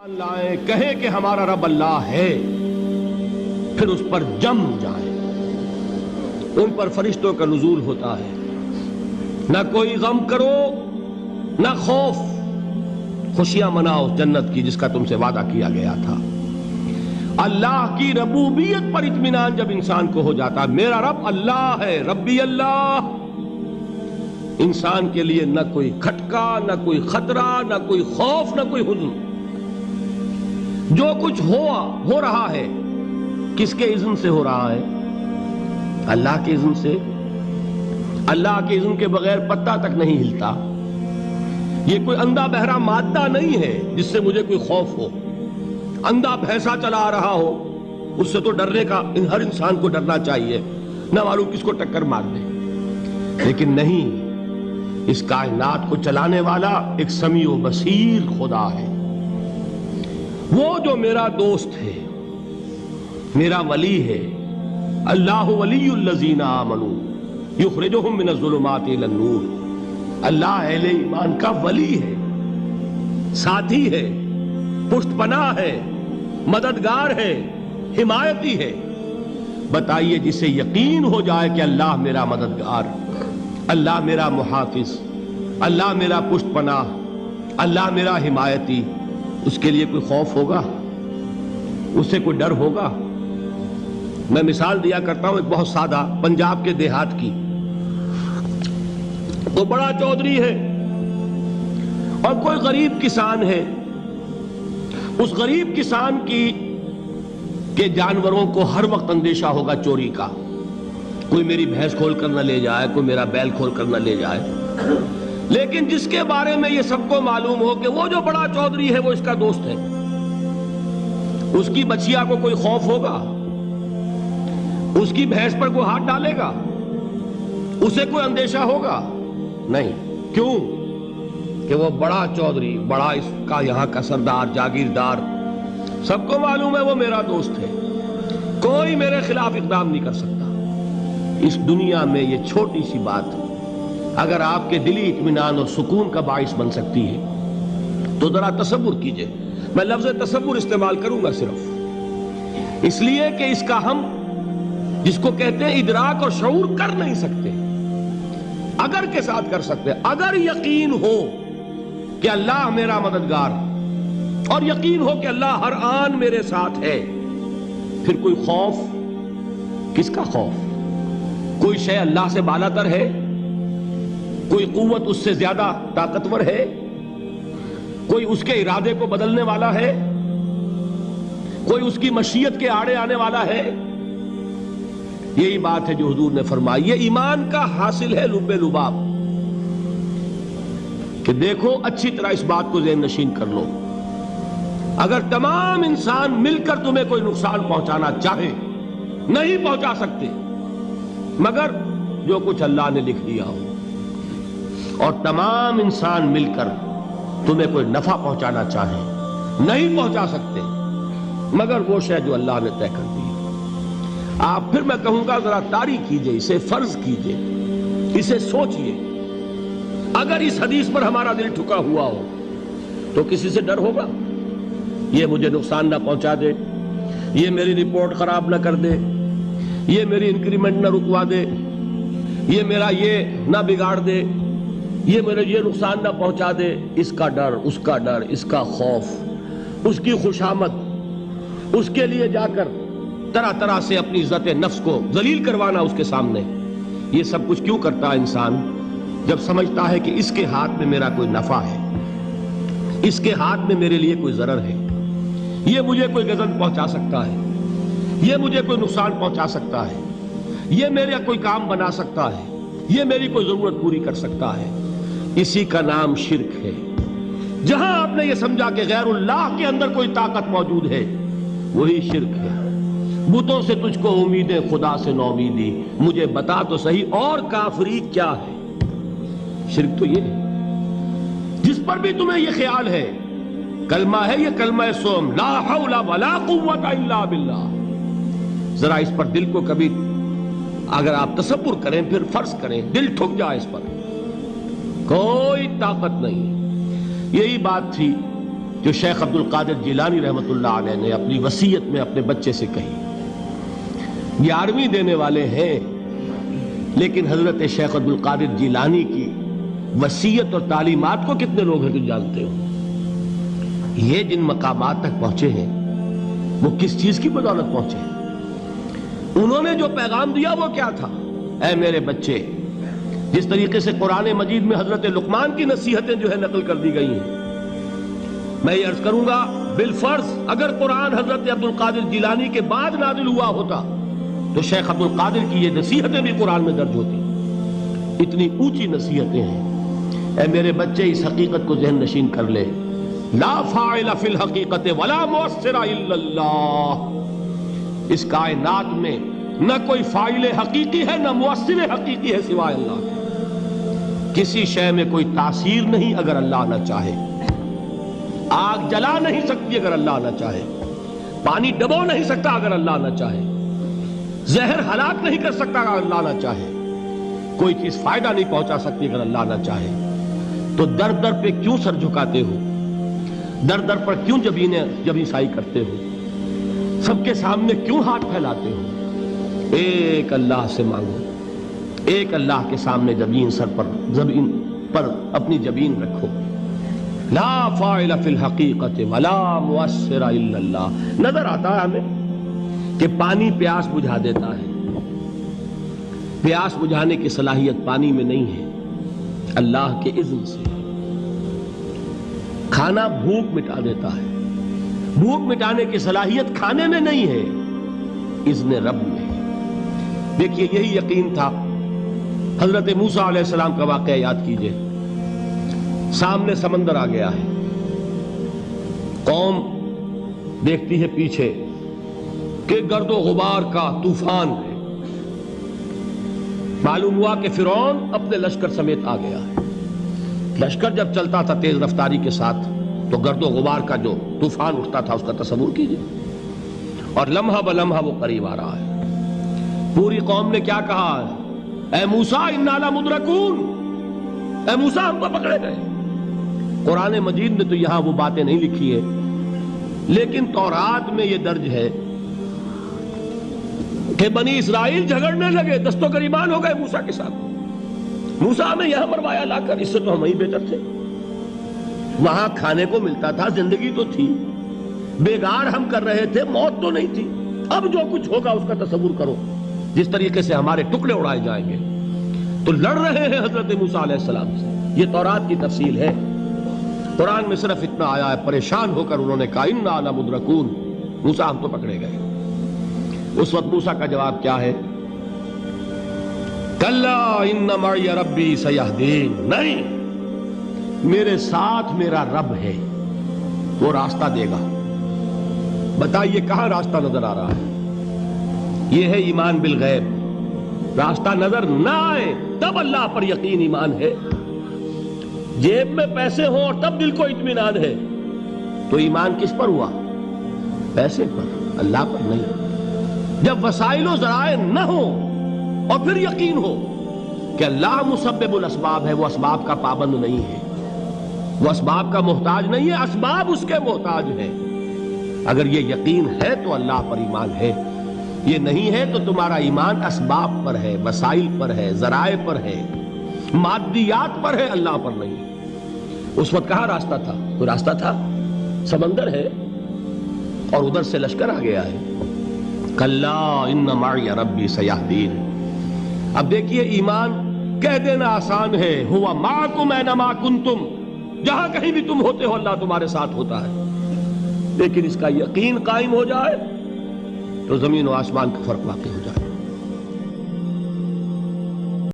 لائیں کہیں کہ ہمارا رب اللہ ہے، پھر اس پر جم جائیں۔ ان پر فرشتوں کا نزول ہوتا ہے، نہ کوئی غم کرو نہ خوف، خوشیاں مناؤ جنت کی جس کا تم سے وعدہ کیا گیا تھا۔ اللہ کی ربوبیت پر اطمینان جب انسان کو ہو جاتا، میرا رب اللہ ہے، ربی اللہ، انسان کے لیے نہ کوئی کھٹکا، نہ کوئی خطرہ، نہ کوئی خوف، نہ کوئی حزن۔ جو کچھ ہو رہا ہے کس کے اذن سے ہو رہا ہے؟ اللہ کے اذن سے۔ اللہ کے اذن کے بغیر پتا تک نہیں ہلتا۔ یہ کوئی اندھا بہرا مادہ نہیں ہے جس سے مجھے کوئی خوف ہو۔ اندھا بھینسا چلا آ رہا ہو اس سے تو ڈرنے کا ہر انسان کو ڈرنا چاہیے، نہ معلوم کس کو ٹکر مار دے۔ لیکن نہیں، اس کائنات کو چلانے والا ایک سمیع و بصیر خدا ہے، وہ جو میرا دوست ہے، میرا ولی ہے۔ اللہ ولی الذین آمنوا یخرجہم من الظلمات الی النور۔ اللہ اہل ایمان کا ولی ہے، ساتھی ہے، پشت پناہ ہے، مددگار ہے، حمایتی ہے۔ بتائیے جسے یقین ہو جائے کہ اللہ میرا مددگار، اللہ میرا محافظ، اللہ میرا پشت پناہ، اللہ میرا حمایتی، اس کے لیے کوئی خوف ہوگا؟ اس سے کوئی ڈر ہوگا؟ میں مثال دیا کرتا ہوں ایک بہت سادہ پنجاب کے دیہات کی۔ تو بڑا چودھری ہے اور کوئی غریب کسان ہے۔ اس غریب کسان کے جانوروں کو ہر وقت اندیشہ ہوگا چوری کا، کوئی میری بھینس کھول کر نہ لے جائے، کوئی میرا بیل کھول کر نہ لے جائے۔ لیکن جس کے بارے میں یہ سب کو معلوم ہو کہ وہ جو بڑا چودھری ہے وہ اس کا دوست ہے، اس کی بچیا کو کوئی خوف ہوگا؟ اس کی بھینس پر کوئی ہاتھ ڈالے گا؟ اسے کوئی اندیشہ ہوگا؟ نہیں۔ کیوں؟ کہ وہ بڑا چودھری، بڑا اس کا یہاں کا سردار، جاگیردار، سب کو معلوم ہے وہ میرا دوست ہے، کوئی میرے خلاف اقدام نہیں کر سکتا۔ اس دنیا میں یہ چھوٹی سی بات اگر آپ کے دلی اطمینان اور سکون کا باعث بن سکتی ہے تو ذرا تصور کیجئے۔ میں لفظ تصور استعمال کروں گا صرف اس لیے کہ اس کا ہم جس کو کہتے ہیں ادراک اور شعور کر نہیں سکتے، اگر کے ساتھ کر سکتے۔ اگر یقین ہو کہ اللہ میرا مددگار اور یقین ہو کہ اللہ ہر آن میرے ساتھ ہے، پھر کوئی خوف؟ کس کا خوف؟ کوئی شے اللہ سے بالاتر ہے؟ کوئی قوت اس سے زیادہ طاقتور ہے؟ کوئی اس کے ارادے کو بدلنے والا ہے؟ کوئی اس کی مشیت کے آڑے آنے والا ہے؟ یہی بات ہے جو حضور نے فرمائی۔ یہ ایمان کا حاصل ہے لب لباب، کہ دیکھو اچھی طرح اس بات کو ذہن نشین کر لو، اگر تمام انسان مل کر تمہیں کوئی نقصان پہنچانا چاہے نہیں پہنچا سکتے، مگر جو کچھ اللہ نے لکھ دیا ہو، اور تمام انسان مل کر تمہیں کوئی نفع پہنچانا چاہے نہیں پہنچا سکتے، مگر وہ شے جو اللہ نے طے کر دی۔ آپ پھر میں کہوں گا ذرا طاری کیجئے، اسے فرض کیجئے، اسے سوچئے۔ اگر اس حدیث پر ہمارا دل ٹھکا ہوا ہو تو کسی سے ڈر ہوگا؟ یہ مجھے نقصان نہ پہنچا دے، یہ میری رپورٹ خراب نہ کر دے، یہ میری انکریمنٹ نہ رکوا دے، یہ میرا یہ نہ بگاڑ دے، یہ میرے یہ نقصان نہ پہنچا دے۔ اس کا ڈر، اس کا ڈر، اس کا خوف، اس کی خوشامد، اس کے لیے جا کر طرح طرح سے اپنی عزت نفس کو ذلیل کروانا اس کے سامنے، یہ سب کچھ کیوں کرتا ہے انسان؟ جب سمجھتا ہے کہ اس کے ہاتھ میں میرا کوئی نفع ہے، اس کے ہاتھ میں میرے لیے کوئی ضرر ہے، یہ مجھے کوئی غضب پہنچا سکتا ہے، یہ مجھے کوئی نقصان پہنچا سکتا ہے، یہ میرا کوئی کام بنا سکتا ہے، یہ میری کوئی ضرورت پوری کر سکتا ہے، اسی کا نام شرک ہے۔ جہاں آپ نے یہ سمجھا کہ غیر اللہ کے اندر کوئی طاقت موجود ہے، وہی شرک ہے۔ بتوں سے تجھ کو امیدیں، خدا سے نومیدی، مجھے بتا تو صحیح اور کافری کیا ہے؟ شرک تو یہ ہے جس پر بھی تمہیں یہ خیال ہے، کلمہ ہے یہ کلمہ سوم، لا حول ولا قوت الا باللہ، ذرا اس پر دل کو کبھی اگر آپ تصور کریں، پھر فرض کریں، دل ٹھک جائے اس پر، کوئی طاقت نہیں۔ یہی بات تھی جو شیخ عبد القادر جیلانی رحمۃ اللہ علیہ نے اپنی وصیت میں اپنے بچے سے کہی. 11ویں دینے والے ہیں، لیکن حضرت شیخ عبد القادر جیلانی کی وصیت اور تعلیمات کو کتنے لوگ ہیں جو جانتے ہو؟ یہ جن مقامات تک پہنچے ہیں وہ کس چیز کی بدولت پہنچے ہیں؟ انہوں نے جو پیغام دیا وہ کیا تھا؟ اے میرے بچے، جس طریقے سے قرآن مجید میں حضرت لقمان کی نصیحتیں جو ہے نقل کر دی گئی ہیں، میں یہ عرض کروں گا بالفرض اگر قرآن حضرت عبد القادر جیلانی کے بعد نازل ہوا ہوتا تو شیخ عبد القادر کی یہ نصیحتیں بھی قرآن میں درج ہوتی. اتنی اونچی نصیحتیں ہیں. اے میرے بچے، اس حقیقت کو ذہن نشین کر لے، لا فاعل فی الحقیقت ولا مؤثر الا اللہ. اس کائنات میں نہ کوئی فاعل حقیقی ہے نہ مؤثر حقیقی ہے سوائے اللہ کے. کسی شے میں کوئی تاثیر نہیں اگر اللہ نہ چاہے. آگ جلا نہیں سکتی اگر اللہ نہ چاہے. پانی ڈبو نہیں سکتا اگر اللہ نہ چاہے. زہر ہلاک نہیں کر سکتا اگر اللہ نہ چاہے. کوئی چیز فائدہ نہیں پہنچا سکتی اگر اللہ نہ چاہے. تو در در پہ کیوں سر جھکاتے ہو؟ در در پر کیوں جبیں سائی کرتے ہو؟ سب کے سامنے کیوں ہاتھ پھیلاتے ہو؟ ایک اللہ سے مانگو. ایک اللہ کے سامنے زمین پر اپنی جبین رکھو. لا فاعل فی الحقیقت ولا مؤثر الا اللہ. نظر آتا ہے ہمیں کہ پانی پیاس بجھا دیتا ہے. پیاس بجھانے کی صلاحیت پانی میں نہیں ہے، اللہ کے اذن سے. کھانا بھوک مٹا دیتا ہے، بھوک مٹانے کی صلاحیت کھانے میں نہیں ہے، اذن رب میں. دیکھیے یہی یقین تھا. حضرت موسیٰ علیہ السلام کا واقعہ یاد کیجئے. سامنے سمندر آ گیا ہے، قوم دیکھتی ہے پیچھے کہ گرد و غبار کا طوفان ہے. معلوم ہوا کہ فرعون اپنے لشکر سمیت آ گیا ہے. لشکر جب چلتا تھا تیز رفتاری کے ساتھ تو گرد و غبار کا جو طوفان اٹھتا تھا اس کا تصور کیجئے. اور لمحہ بلمحہ وہ قریب آ رہا ہے. پوری قوم نے کیا کہا ہے؟ اے موسیٰ انا لمدرکون، اے موسیٰ ہم کو پکڑے گئے. قرآن مجید نے تو یہاں وہ باتیں نہیں لکھی ہے، لیکن تورات میں یہ درج ہے کہ بنی اسرائیل جھگڑنے لگے، دست و گریبان ہو گئے موسیٰ کے ساتھ. موسیٰ نے یہاں مروایا لا کر، اس سے تو ہم ہی بہتر تھے. وہاں کھانے کو ملتا تھا، زندگی تو تھی، بیگار ہم کر رہے تھے، موت تو نہیں تھی. اب جو کچھ ہوگا اس کا تصور کرو، جس طریقے سے ہمارے ٹکڑے اڑائے جائیں گے. تو لڑ رہے ہیں حضرت موسیٰ علیہ السلام سے. یہ تورات کی تفصیل ہے. قرآن میں صرف اتنا آیا ہے، پریشان ہو کر انہوں نے کہا انا لمدرکون، موسیٰ ہم تو پکڑے گئے. اس وقت موسیٰ کا جواب کیا ہے؟ کلا ان معی ربی سیہدین. نہیں، میرے ساتھ میرا رب ہے، وہ راستہ دے گا. بتائیے کہاں راستہ نظر آ رہا ہے؟ یہ ہے ایمان بالغیب. راستہ نظر نہ آئے تب اللہ پر یقین ایمان ہے. جیب میں پیسے ہوں اور تب دل کو اطمینان ہے تو ایمان کس پر ہوا؟ پیسے پر، اللہ پر نہیں. جب وسائل و ذرائع نہ ہوں اور پھر یقین ہو کہ اللہ مسبب الاسباب ہے، وہ اسباب کا پابند نہیں ہے، وہ اسباب کا محتاج نہیں ہے، اسباب اس کے محتاج ہیں. اگر یہ یقین ہے تو اللہ پر ایمان ہے. یہ نہیں ہے تو تمہارا ایمان اسباب پر ہے، وسائل پر ہے، ذرائع پر ہے، مادیات پر ہے، اللہ پر نہیں. اس وقت کہاں راستہ تھا؟ کوئی راستہ تھا؟ سمندر ہے اور ادھر سے لشکر آ گیا ہے. کلا ان معی ربی سیہدین. اب دیکھیے ایمان کہہ دینا آسان ہے، ہوا معکم اینما کنتم، جہاں کہیں بھی تم ہوتے ہو اللہ تمہارے ساتھ ہوتا ہے. لیکن اس کا یقین قائم ہو جائے تو زمین و آسمان کا فرق واقع ہو